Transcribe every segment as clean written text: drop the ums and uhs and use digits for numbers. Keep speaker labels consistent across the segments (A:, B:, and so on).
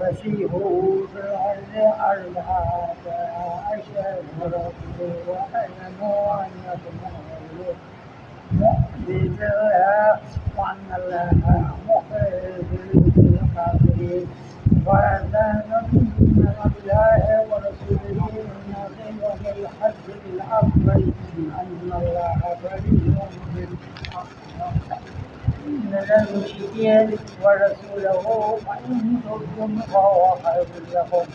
A: فسيحوا في الأرض أربعة أشهر واعلموا أنكم غير معجز الله وأن الله مخرج الكافرين وآذان من الله ورسوله الناس يوم الحج الأكبر أن الله بريء من المشركين ورسوله وإن تبتم فهو خير لكم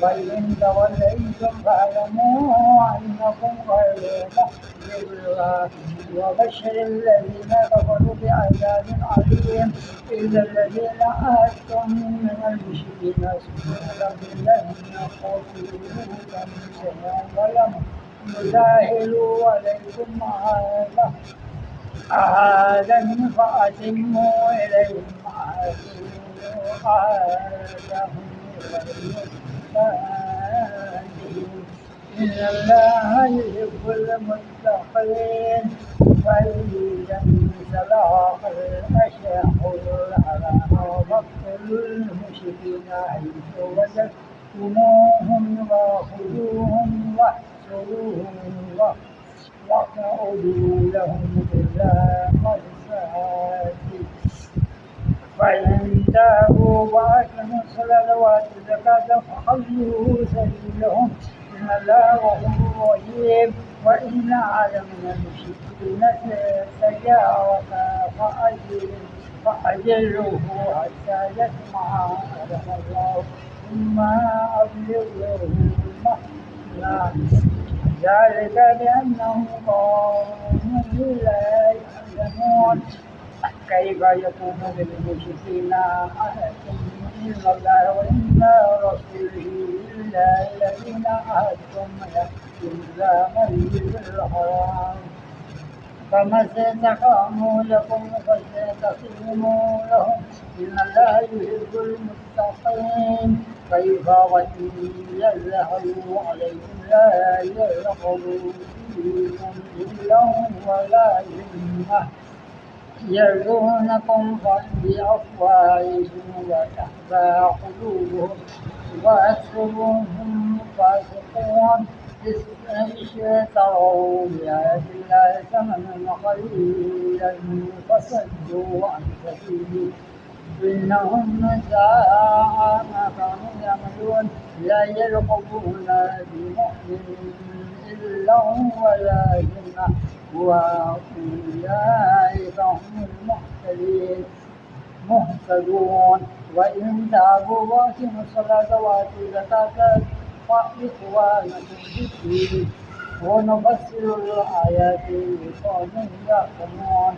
A: وإن توليتم فاعلموا أنكم غير محجز الله وبشر الذين كفروا بعذاب عليم إلا الذين عاهدتم من المشركين ثم لم يقاتلوكم شيئا ولم يظاهروا عليكم عهدا فأتموا إليهم عهدهم إن الله يحب المتقين فإذا انسلخ الأشهر الحرام فاقتلوا المشركين حيث وجدتموهم وخذوهم واحصروهم واقعدوا لهم كل مرصاد فإن تابوا وأقاموا الصلاة وآتوا الزكاة فخلوا سبيلهم إن الله غفور رحيم وإن على من المشركين استجارك فأجره حتى يسمع كلام الله ثم أبلغه مأمنا ذلك بأنهم قوم لا يعلمون كيف يكون للمشركين عهد من الله وإن رسوله إلا الذين عاهدتم إلا مسجد الحرام فما استقاموا لكم فاستقيموا لهم إن الله يحب المتقين كيف وإن يظهروا عليكم لا يرقبوا فيكم إلا ولا ذمة يرضونكم بأفواههم وتأبى قلوبهم وأكثرهم فاسقون اشتروا بآيات الله ثمنا قليلا فصدوا عن سبيله إنهم ساء ما كانوا يعملون لا يرقبون بمؤمن إلا ولا ذمة وأولئك هم المهتدون وإن تابوا وأقيموا الصلاة وآتوا الزكاة فإخوانكم في الدين ونفسر الآيات لقوم يعلمون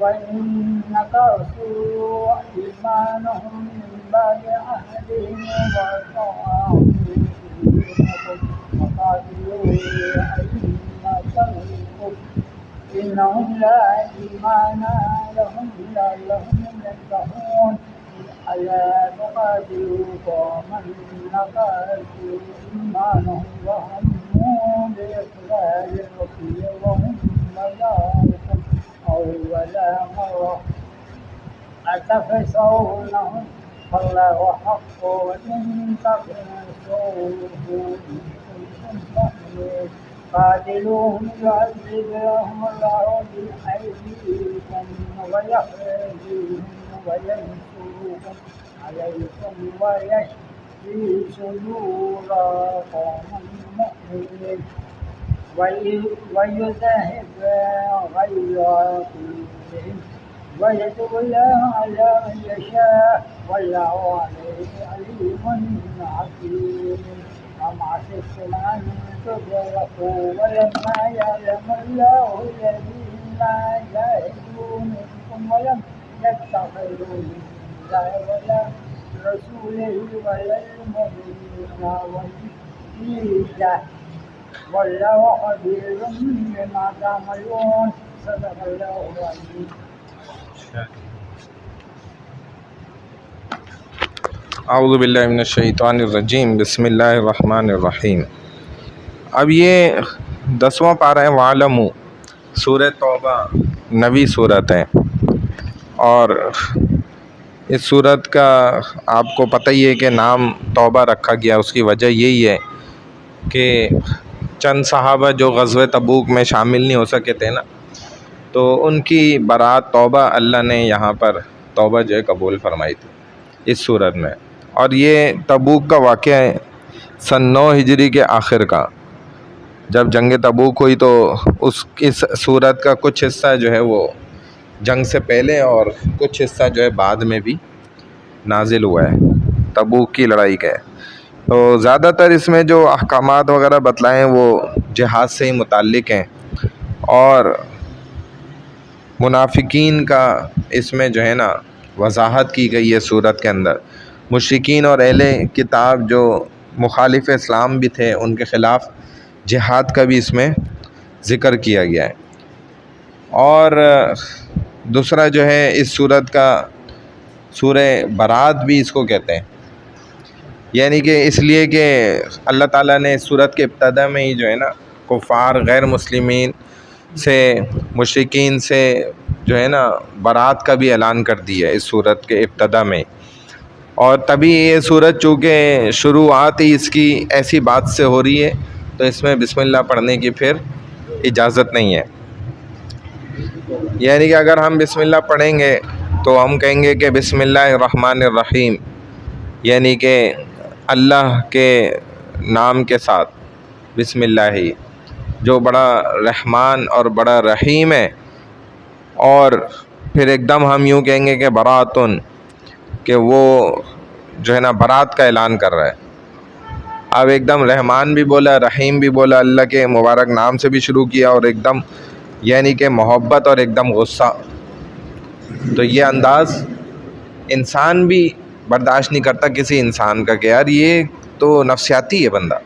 A: وإن نكثوا أيمانهم من بعد عهدهم وطاعوا دينكم وقاتلوا أئمة الكفر إنهم لا إيمان لهم لعلهم ينتهون ألا تقاتلوا قوما نكثوا إيمانهم وهموا بإخراج الرسول وهم ملائكة أول مرة أتخشونهم فالله حق إن تخشوه إن كنتم مؤمنين قاتلوهم يعذبهم الله بأيديكم ويخرجهم وينصركم عليكم ويشفي صدور قوم مؤمنين ويذهب غير قلوبهم ويتوب الله على من يشاء والله عليم حكيم أم حسبتم أن تدركوا ولما يعلم الله الذين جاهدوا منكم ولم يتخذوا من الله ولا رسوله ولا المؤمنين وليجا والله خبير بما تعملون صدق الله العظيم.
B: اعوذ باللہ من الشیطان الرجیم، بسم اللہ الرحمن الرحیم۔ اب یہ 10واں پارہ ہے وَاعْلَمُوا، سورہ توبہ نویں صورت ہے، اور اس صورت کا آپ کو پتہ ہی ہے کہ نام توبہ رکھا گیا۔ اس کی وجہ یہی ہے کہ چند صحابہ جو غزوہ تبوک میں شامل نہیں ہو سکے تھے نا، تو ان کی برات توبہ اللہ نے یہاں پر توبہ جو ہے قبول فرمائی تھی اس صورت میں۔ اور یہ تبوک کا واقعہ ہے سن 9 ہجری کے آخر کا، جب جنگ تبوک ہوئی تو اس صورت کا کچھ حصہ جو ہے وہ جنگ سے پہلے اور کچھ حصہ جو ہے بعد میں بھی نازل ہوا ہے، تبوک کی لڑائی کا ہے۔ تو زیادہ تر اس میں جو احکامات وغیرہ بتلائے ہیں وہ جہاد سے ہی متعلق ہیں، اور منافقین کا اس میں جو ہے نا وضاحت کی گئی ہے صورت کے اندر۔ مشرکین اور اہل کتاب جو مخالف اسلام بھی تھے ان کے خلاف جہاد کا بھی اس میں ذکر کیا گیا ہے۔ اور دوسرا جو ہے اس صورت کا سورہ برات بھی اس کو کہتے ہیں، یعنی کہ اس لیے کہ اللہ تعالیٰ نے اس صورت کے ابتدا میں ہی جو ہے نا کفار غیر مسلمین سے، مشرکین سے جو ہے نا برات کا بھی اعلان کر دیا ہے اس صورت کے ابتدا میں۔ اور تبھی یہ صورت چونکہ شروعات ہی اس کی ایسی بات سے ہو رہی ہے تو اس میں بسم اللہ پڑھنے کی پھر اجازت نہیں ہے، یعنی کہ اگر ہم بسم اللہ پڑھیں گے تو ہم کہیں گے کہ بسم اللہ الرحمن الرحیم، یعنی کہ اللہ کے نام کے ساتھ، بسم اللہ ہی جو بڑا رحمان اور بڑا رحیم ہے۔ اور پھر ایک دم ہم یوں کہیں گے کہ براتن، کہ وہ جو ہے نا برات کا اعلان کر رہا ہے۔ اب ایک دم رحمان بھی بولا، رحیم بھی بولا، اللہ کے مبارک نام سے بھی شروع کیا، اور ایک دم یعنی کہ محبت اور ایک دم غصہ۔ تو یہ انداز انسان بھی برداشت نہیں کرتا کسی انسان کا، کہ یار یہ تو نفسیاتی ہے بندہ،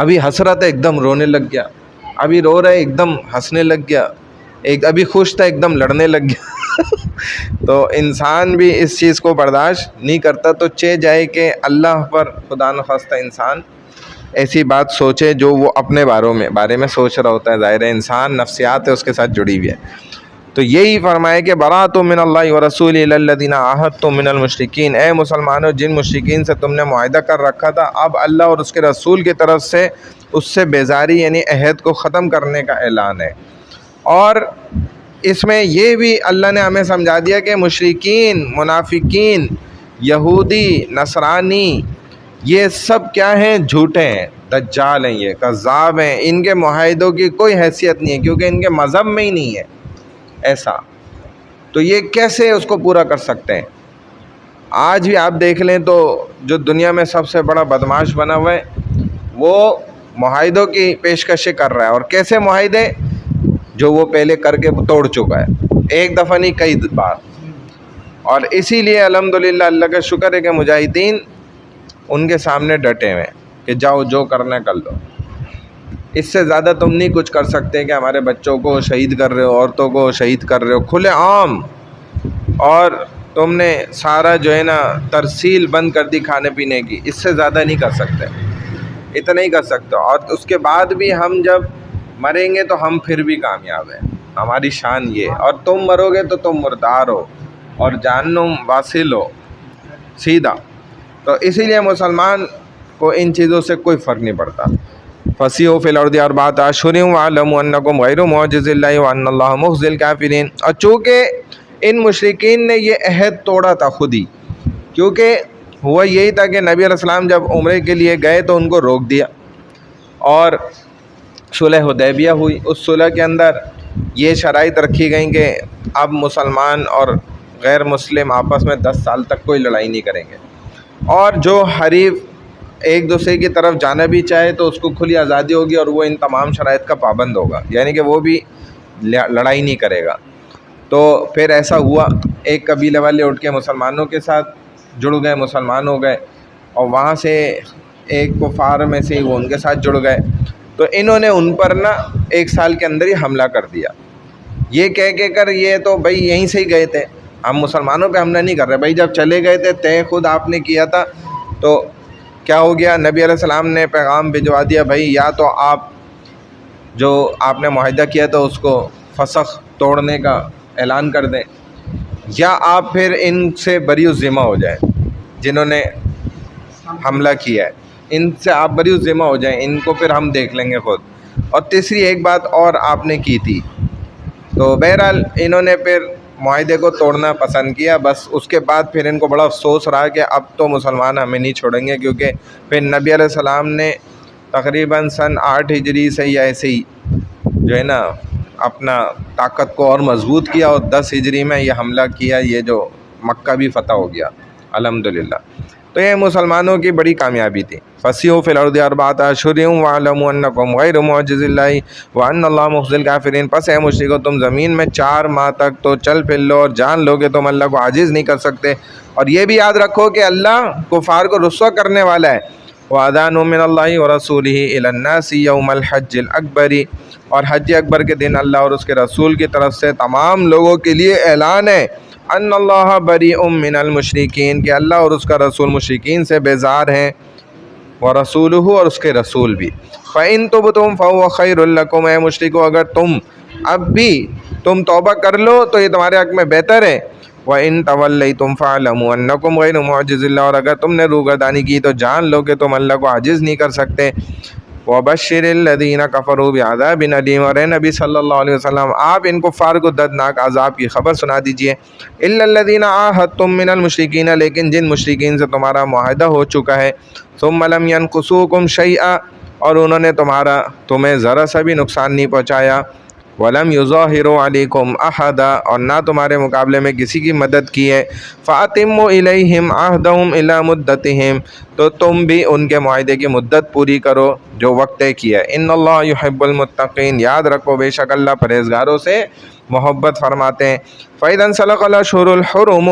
B: ابھی ہنس رہا تھا ایک دم رونے لگ گیا، ابھی رو رہا ہے ایک دم ہنسنے لگ گیا، ابھی خوش تھا ایک دم لڑنے لگ گیا۔ تو انسان بھی اس چیز کو برداشت نہیں کرتا، تو چہ جائے کہ اللہ پر خدا نخواستہ انسان ایسی بات سوچے جو وہ اپنے بارے میں سوچ رہا ہوتا ہے۔ ظاہر ہے انسان نفسیات ہے اس کے ساتھ جڑی ہوئی ہے۔ تو یہی فرمائے کہ برات من اللہ ورسولہ الی الذین عاہدتم من المشرکین، اے مسلمانوں جن مشرکین سے تم نے معاہدہ کر رکھا تھا، اب اللہ اور اس کے رسول کی طرف سے اس سے بیزاری یعنی عہد کو ختم کرنے کا اعلان ہے۔ اور اس میں یہ بھی اللہ نے ہمیں سمجھا دیا کہ مشرکین، منافقین، یہودی، نصرانی، یہ سب کیا ہیں؟ جھوٹے ہیں، دجال ہیں، یہ کذاب ہیں، ان کے معاہدوں کی کوئی حیثیت نہیں ہے، کیونکہ ان کے مذہب میں ہی نہیں ہے ایسا۔ تو یہ کیسے اس کو پورا کر سکتے ہیں؟ آج بھی آپ دیکھ لیں تو جو دنیا میں سب سے بڑا بدماش بنا ہوا ہے وہ معاہدوں کی پیشکشیں کر رہا ہے۔ اور کیسے معاہدے؟ جو وہ پہلے کر کے توڑ چکا ہے، ایک دفعہ نہیں کئی بار۔ اور اسی لیے الحمدللہ اللہ کا شکر ہے کہ مجاہدین ان کے سامنے ڈٹے ہوئے کہ جاؤ جو کرنا ہے کر لو، اس سے زیادہ تم نہیں کچھ کر سکتے کہ ہمارے بچوں کو شہید کر رہے ہو، عورتوں کو شہید کر رہے ہو کھلے عام، اور تم نے سارا جو ہے نا ترسیل بند کر دی کھانے پینے کی، اس سے زیادہ نہیں کر سکتے، اتنا ہی کر سکتے۔ اور اس کے بعد بھی ہم جب مریں گے تو ہم پھر بھی کامیاب ہیں، ہماری شان یہ، اور تم مرو گے تو تم مردار ہو اور جہنم واصل ہو سیدھا۔ تو اسی لیے مسلمان کو ان چیزوں سے کوئی فرق نہیں پڑتا۔ فسیحوا فی الارض اربعۃ اشہر واعلموا انکم غیر معجز اللہ وان اللہ مخزی الکافرین۔ اور چونکہ ان مشرکین نے یہ عہد توڑا تھا خود ہی، کیونکہ ہوا یہی تھا کہ نبی علیہ السلام جب عمرے کے لیے گئے تو ان کو روک دیا، اور صلح حدیبیہ ہوئی۔ اس صلح کے اندر یہ شرائط رکھی گئیں کہ اب مسلمان اور غیر مسلم آپس میں 10 سال تک کوئی لڑائی نہیں کریں گے، اور جو حریف ایک دوسرے کی طرف جانا بھی چاہے تو اس کو کھلی آزادی ہوگی، اور وہ ان تمام شرائط کا پابند ہوگا، یعنی کہ وہ بھی لڑائی نہیں کرے گا۔ تو پھر ایسا ہوا، ایک قبیلے والے اٹھ کے مسلمانوں کے ساتھ جڑ گئے، مسلمان ہو گئے، اور وہاں سے ایک کفار میں سے وہ ان کے ساتھ جڑ گئے، تو انہوں نے ان پر نا 1 سال کے اندر ہی حملہ کر دیا، یہ کہہ کر یہ تو بھائی یہیں سے ہی گئے تھے، ہم مسلمانوں پہ حملہ نہیں کر رہے، بھائی جب چلے گئے تھے طے خود آپ نے کیا تھا، تو کیا ہو گیا، نبی علیہ السلام نے پیغام بھجوا دیا، بھائی یا تو آپ جو آپ نے معاہدہ کیا تھا اس کو فسخ توڑنے کا اعلان کر دیں، یا آپ پھر ان سے بری الذمہ ہو جائیں، جنہوں نے حملہ کیا ہے ان سے آپ بری الذمہ ہو جائیں، ان کو پھر ہم دیکھ لیں گے خود۔ اور تیسری ایک بات اور آپ نے کی تھی، تو بہرحال انہوں نے پھر معاہدے کو توڑنا پسند کیا، بس اس کے بعد پھر ان کو بڑا افسوس رہا کہ اب تو مسلمان ہمیں نہیں چھوڑیں گے، کیونکہ پھر نبی علیہ السلام نے تقریباً سن 8 ہجری سے یا ایسے ہی جو ہے نا اپنا طاقت کو اور مضبوط کیا، اور 10 ہجری میں یہ حملہ کیا، یہ جو مکہ بھی فتح ہو گیا الحمدللہ۔ تو یہ مسلمانوں کی بڑی کامیابی تھی۔ فسیحوا فی الارض 4 اشہر واعلموا انکم غیر معجز اللہ وان اللہ مخزی الکافرین، پس اے مشرکو تم زمین میں 4 ماہ تک تو چل پھر لو اور جان لو کہ تم اللہ کو عاجز نہیں کر سکتے، اور یہ بھی یاد رکھو کہ اللہ کفار کو رسوا کرنے والا ہے۔ وَأَذَانٌ مِّنَ اللَّهِ وَرَسُولِهِ إِلَى النَّاسِ يَوْمَ الْحَجِّ الْأَكْبَرِ، اور حج اکبر کے دن اللہ اور اس کے رسول کی طرف سے تمام لوگوں کے لیے اعلان ہے، ان اللہ بریء من المشرکین، کہ اللہ اور اس کا رسول مشرکین سے بیزار ہیں، ورسولہ، اور اس کے رسول بھی۔ فَإِن تُبْتُمْ فَهُوَ خَيْرٌ لَكُمْ، اے مشرکو اگر اب بھی تم توبہ کر لو تو یہ تمہارے حق میں بہتر ہے۔ وَإِن تَوَلَّيْتُمْ فَاعْلَمُوا أَنَّكُمْ غَيْرُ مُعْجِزِ اللَّهِ، اور اگر تم نے روگردانی کی تو جان لو کہ تم اللہ کو عاجز نہیں کر سکتے۔ وَبَشِّرِ الَّذِينَ كَفَرُوا بِعَذَابٍ أَلِيمٍ، اور اے نبی صلی اللہ علیہ وسلم آپ ان کفار کو دردناک عذاب کی خبر سنا دیجئے۔ إِلَّا الَّذِينَ عَاهَدتُّم مِّنَ الْمُشْرِكِينَ، لیکن جن مشرکین سے تمہارا معاہدہ ہو چکا ہے، ثُمَّ لَمْ يَنْقُصُوكُمْ شَيْئًا، اور انہوں نے تمہیں ذرا سا بھی نقصان نہیں پہنچایا، وَلَمْ يُظَاهِرُوا عَلَيْكُمْ أَحَدًا، اور نہ تمہارے مقابلے میں کسی کی مدد کی ہے، فَأَتِمُّوا إِلَيْهِمْ عَهْدَهُمْ إِلَى مُدَّتِهِمْ، تو تم بھی ان کے معاہدے کی مدت پوری کرو جو وقت طے کیا ہے۔ إِنَّ اللَّهَ يُحِبُّ الْمُتَّقِينَ، یاد رکھو بے شک اللہ پرہیزگاروں سے محبت فرماتے ہیں۔ فَإِذَا انسَلَخَ الْأَشْهُرُ الْحُرُمُ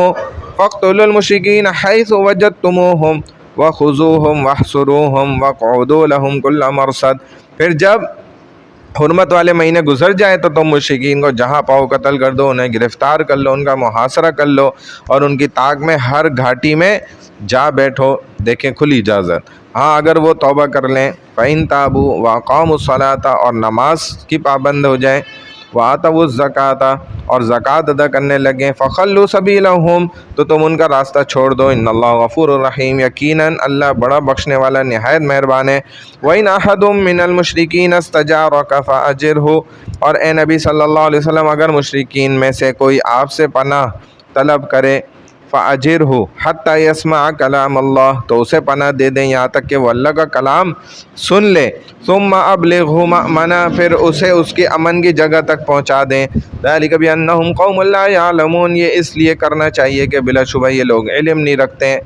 B: فَاقْتُلُوا الْمُشْرِكِينَ حَيْثُ وَجَدتُّمُوهُمْ وَخُذُوهُمْ وَاحْصُرُوهُمْ وَاقْعُدُوا لَهُمْ كُلَّ مَرْصَدٍ، پھر جب حرمت والے مہینے گزر جائیں تو تم مشرکین کو جہاں پاؤ قتل کر دو، انہیں گرفتار کر لو، ان کا محاصرہ کر لو، اور ان کی طاق میں ہر گھاٹی میں جا بیٹھو، دیکھیں کھلی اجازت، ہاں اگر وہ توبہ کر لیں، فَإِن تَابُوا وَأَقَامُوا الصَّلَاةَ، اور نماز کی پابند ہو جائیں، وَآتَوُا الزَّكَاةَ، اور زکوٰۃ ادا کرنے لگیں، فَخَلُّوا سَبِيلَهُمْ، تو تم ان کا راستہ چھوڑ دو، ان اللہ غفور الرحیم، یقیناً اللہ بڑا بخشنے والا نہایت مہربان ہے۔ وَإِنْ أَحَدٌ مِّنَ الْمُشْرِكِينَ اسْتَجَارَكَ فَأَجِرْهُ، اور اے نبی صلی اللہ علیہ وسلم اگر مشرکین میں سے کوئی آپ سے پناہ طلب کرے، فَأَجِرْهُ حَتَّى يَسْمَعَ كَلَامَ اللَّهِ، تو اسے پناہ دے دیں یہاں تک کہ وہ اللہ کا کلام سن لے، ثُمَّ أَبْلِغْهُ مَأْمَنَهُ، پھر اسے اس کی امن کی جگہ تک پہنچا دیں۔ ذَلِكَ بِأَنَّهُمْ قَوْمٌ لَا يَعْلَمُونَ، یہ اس لیے کرنا چاہیے کہ بلا شبہ یہ لوگ علم نہیں رکھتے ہیں۔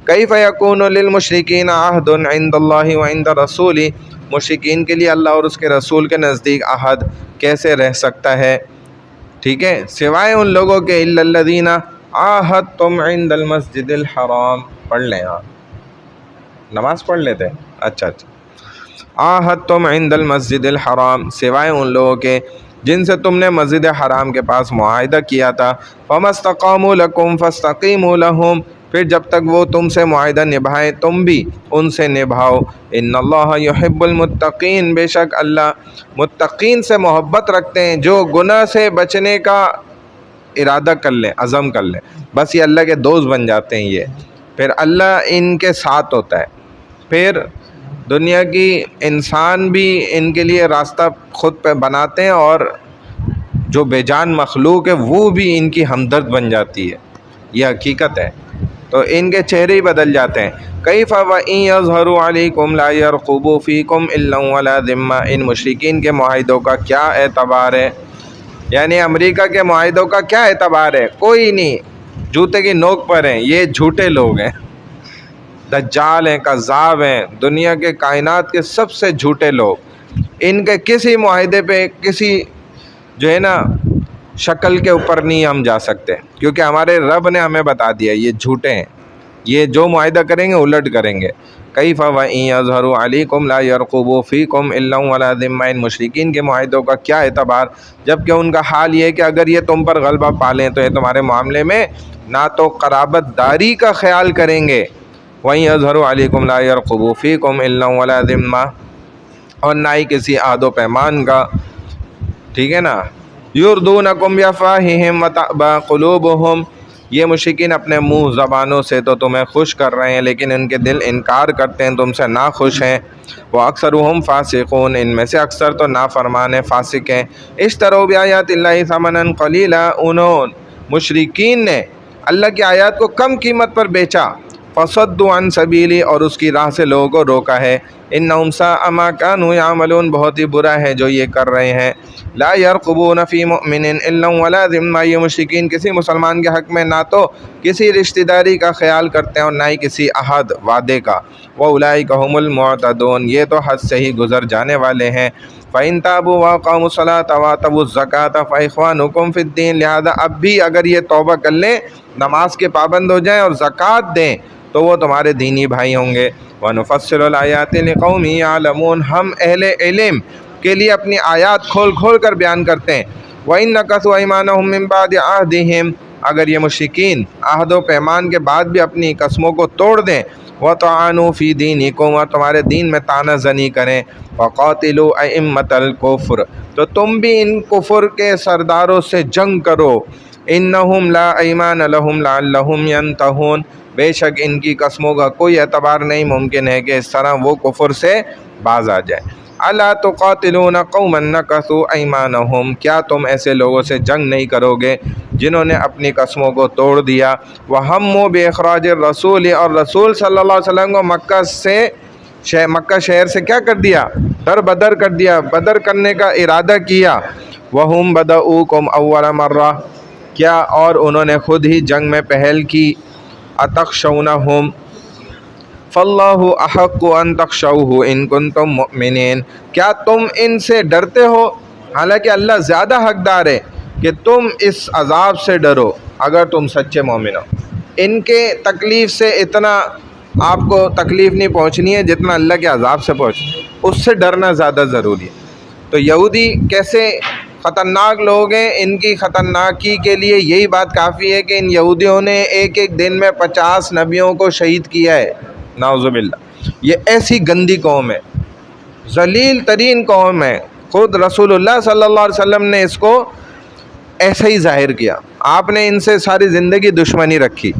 B: كَيْفَ يَكُونُ لِلْمُشْرِكِينَ عَهْدٌ عِندَ اللَّهِ وَعِندَ رَسُولِهِ، مشرکین کے لیے اللہ اور اس کے رسول کے نزدیک عہد کیسے رہ سکتا ہے، ٹھیک ہے، سوائے ان لوگوں کے إِلَّا الَّذِينَ عَاهَدتُّمْ عِندَ الْمَسْجِدِ الْحَرَامِ، پڑھ لیں، ہاں نماز پڑھ لیتے ہیں، اچھا عَاهَدتُّمْ عِندَ الْمَسْجِدِ الْحَرَامِ، سوائے ان لوگوں کے جن سے تم نے مسجد حرام کے پاس معاہدہ کیا تھا، فَمَا اسْتَقَامُوا لَكُمْ فَاسْتَقِیمُوا لَهُمْ، پھر جب تک وہ تم سے معاہدہ نبھائیں تم بھی ان سے نبھاؤ، ان اللہ یحب المتقین، بے شک اللہ متقین سے محبت رکھتے ہیں، جو گناہ سے بچنے کا ارادہ کر لیں، عزم کر لیں، بس یہ اللہ کے دوست بن جاتے ہیں، یہ پھر اللہ ان کے ساتھ ہوتا ہے، پھر دنیا کی انسان بھی ان کے لیے راستہ خود پہ بناتے ہیں، اور جو بے جان مخلوق ہے وہ بھی ان کی ہمدرد بن جاتی ہے، یہ حقیقت ہے، تو ان کے چہرے ہی بدل جاتے ہیں۔ کیف وَإِن يَظْهَرُوا عَلَيْكُمْ لَا يَرْقُبُوا فِيكُمْ إِلًّا وَلَا ذِمَّةً، ان مشرکین کے معاہدوں کا کیا اعتبار ہے، یعنی امریکہ کے معاہدوں کا کیا اعتبار ہے، کوئی نہیں، جوتے کی نوک پر ہیں، یہ جھوٹے لوگ ہیں، دجال ہیں، کذاب ہیں، دنیا کے کائنات کے سب سے جھوٹے لوگ، ان کے کسی معاہدے پہ، کسی جو ہے نا شکل کے اوپر نہیں ہم جا سکتے، کیونکہ ہمارے رب نے ہمیں بتا دیا یہ جھوٹے ہیں، یہ جو معاہدہ کریں گے الٹ کریں گے۔ کیف وَإِن يَظْهَرُوا عَلَيْكُمْ لَا يَرْقُبُوا فِيكُمْ إِلًّا وَلَا ذِمَّةً، ان مشرکین کے معاہدوں کا کیا اعتبار، جبکہ ان کا حال یہ ہے کہ اگر یہ تم پر غلبہ پالیں تو یہ تمہارے معاملے میں نہ تو قرابت داری کا خیال کریں گے، وَإِن يَظْهَرُوا عَلَيْكُمْ لَا يَرْقُبُوا فِيكُمْ إِلًّا وَلَا ذِمَّةً، اور نہ ہی کسی عہد و پیمان کا، ٹھیک ہے نا۔ یردونکم بافواہہم وتأبی قلوبہم، یہ مشرکین اپنے منہ زبانوں سے تو تمہیں خوش کر رہے ہیں لیکن ان کے دل انکار کرتے ہیں، تم سے ناخوش ہیں۔ واکثرہم فاسقون، ان میں سے اکثر تو نافرمان ہیں، فاسق ہیں۔ اشتروا بآیات اللہ ثمنا قلیلا، انہوں مشرکین نے اللہ کی آیات کو کم قیمت پر بیچا۔ فصدوا عن سبیلی، اور اس کی راہ سے لوگوں کو روکا ہے۔ انہم ساء ما کانوا یعملون، بہت ہی برا ہے جو یہ کر رہے ہیں۔ لا یرقبون فی مؤمن الا ولا ذمہ، یہ مشرکین کسی مسلمان کے حق میں نہ تو کسی رشتہ داری کا خیال کرتے ہیں اور نہ ہی کسی عہد وعدے کا۔ واولئک ھم المعتدون، یہ تو حد سے ہی گزر جانے والے ہیں۔ فإن تابوا وأقاموا الصلاة وآتوا الزکاة فإخوانکم فی الدین، لہذا اب بھی اگر یہ توبہ کر لیں، نماز کے پابند ہو جائیں اور زکوٰۃ دیں تو وہ تمہارے دینی بھائی ہوں گے۔ وَنُفَصِّلُ الْآيَاتِ لِقَوْمٍ يَعْلَمُونَ، ہم اہل علم کے لیے اپنی آیات کھول کھول کر بیان کرتے ہیں۔ وَإِن نَكَثُوا أَيْمَانَهُم مِّن بَعْدِ عَهْدِهِمْ، اگر یہ مشرکین عہد و پیمان کے بعد بھی اپنی قسموں کو توڑ دیں، وَطَعَنُوا فِي دِينِكُمْ، اور تمہارے دین میں طعنہ زنی کریں، وَقَاتِلُوا أَئِمَّةَ الْكُفْرِ، تو تم بھی ان کفر کے سرداروں سے جنگ کرو۔ إِنَّهُمْ لَا أَيْمَانَ لَهُمْ لَعَلَّهُمْ يَنْتَهُونَ، بے شک ان کی قسموں کا کوئی اعتبار نہیں، ممکن ہے کہ اس طرح وہ کفر سے باز آ جائیں۔ الا تقاتلون قوما نکثوا ایمانہم، کیا تم ایسے لوگوں سے جنگ نہیں کرو گے جنہوں نے اپنی قسموں کو توڑ دیا۔ وہموا باخراج الرسول، اور رسول صلی اللہ علیہ وسلم کو مکہ شہر سے کیا کر دیا؟ در بدر کر دیا، بدر کرنے کا ارادہ کیا۔ وہم بدؤکم اول مرہ، کیا اور انہوں نے خود ہی جنگ میں پہل کی۔ اتخشونہم فاللہ احق ان تخشوہ ان کنتم مؤمنین، کیا تم ان سے ڈرتے ہو؟ حالانکہ اللہ زیادہ حقدار ہے کہ تم اس عذاب سے ڈرو اگر تم سچے مومن ہو۔ ان کے تکلیف سے اتنا آپ کو تکلیف نہیں پہنچنی ہے جتنا اللہ کے عذاب سے اس سے ڈرنا زیادہ ضروری ہے۔ تو یہودی کیسے خطرناک لوگ ہیں، ان کی خطرناکی کے لیے یہی بات کافی ہے کہ ان یہودیوں نے ایک ایک دن میں 50 نبیوں کو شہید کیا ہے، نعوذ باللہ۔ یہ ایسی گندی قوم ہے، ذلیل ترین قوم ہے۔ خود رسول اللہ صلی اللہ علیہ وسلم نے اس کو ایسا ہی ظاہر کیا، آپ نے ان سے ساری زندگی دشمنی رکھی۔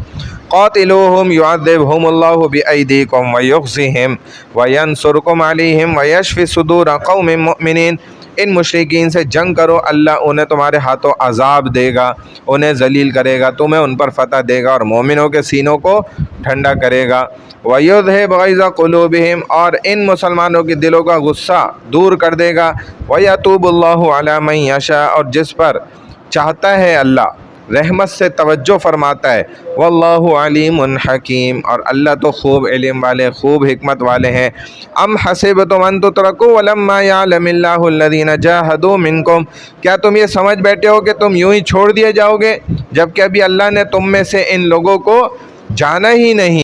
B: قاتلوہم یعذبہم اللہ بایدیکم ویخزیہم وینصرکم علیہم ویشفی صدور قوم مؤمنین، ان مشرکین سے جنگ کرو، اللہ انہیں تمہارے ہاتھوں عذاب دے گا، انہیں ذلیل کرے گا، تمہیں ان پر فتح دے گا اور مومنوں کے سینوں کو ٹھنڈا کرے گا۔ وَيُذْهِبْ غَيْظَ قُلُوبِهِمْ، اور ان مسلمانوں کے دلوں کا غصہ دور کر دے گا۔ وَيَتُوبُ اللَّهُ عَلَى مَن يَشَاءُ، اور جس پر چاہتا ہے اللہ رحمت سے توجہ فرماتا ہے۔ وَاللَّهُ عَلِيمٌ حَكِيمٌ، اور اللہ تو خوب علم والے، خوب حکمت والے ہیں۔ ام حسبتم ان تترکوا ولما يعلم اللہ الذین جاہدوا منکم، کیا تم یہ سمجھ بیٹھے ہو کہ تم یوں ہی چھوڑ دیے جاؤ گے جبکہ ابھی اللہ نے تم میں سے ان لوگوں کو جانا ہی نہیں۔